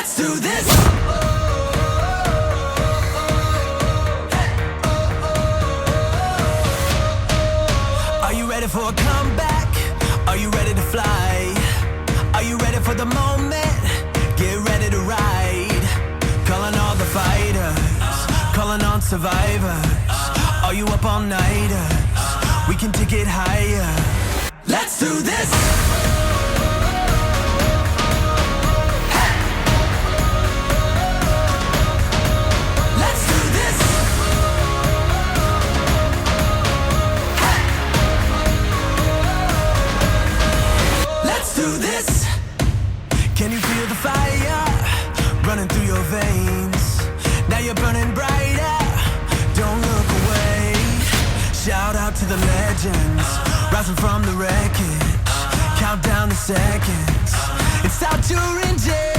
Let's do this. Are you ready for a comeback? Are you ready to fly? Are you ready for the moment? Get ready to ride. Calling all the fighters, calling on survivors. Are you up all nighters? We can take it higher. Let's do this. Let's do this. Let's do this. Can you feel the fire running through your veins? Now you're burning brighter. Don't look away. Shout out to the legends, rising from the wreckage. Count down the seconds. It's out to engine.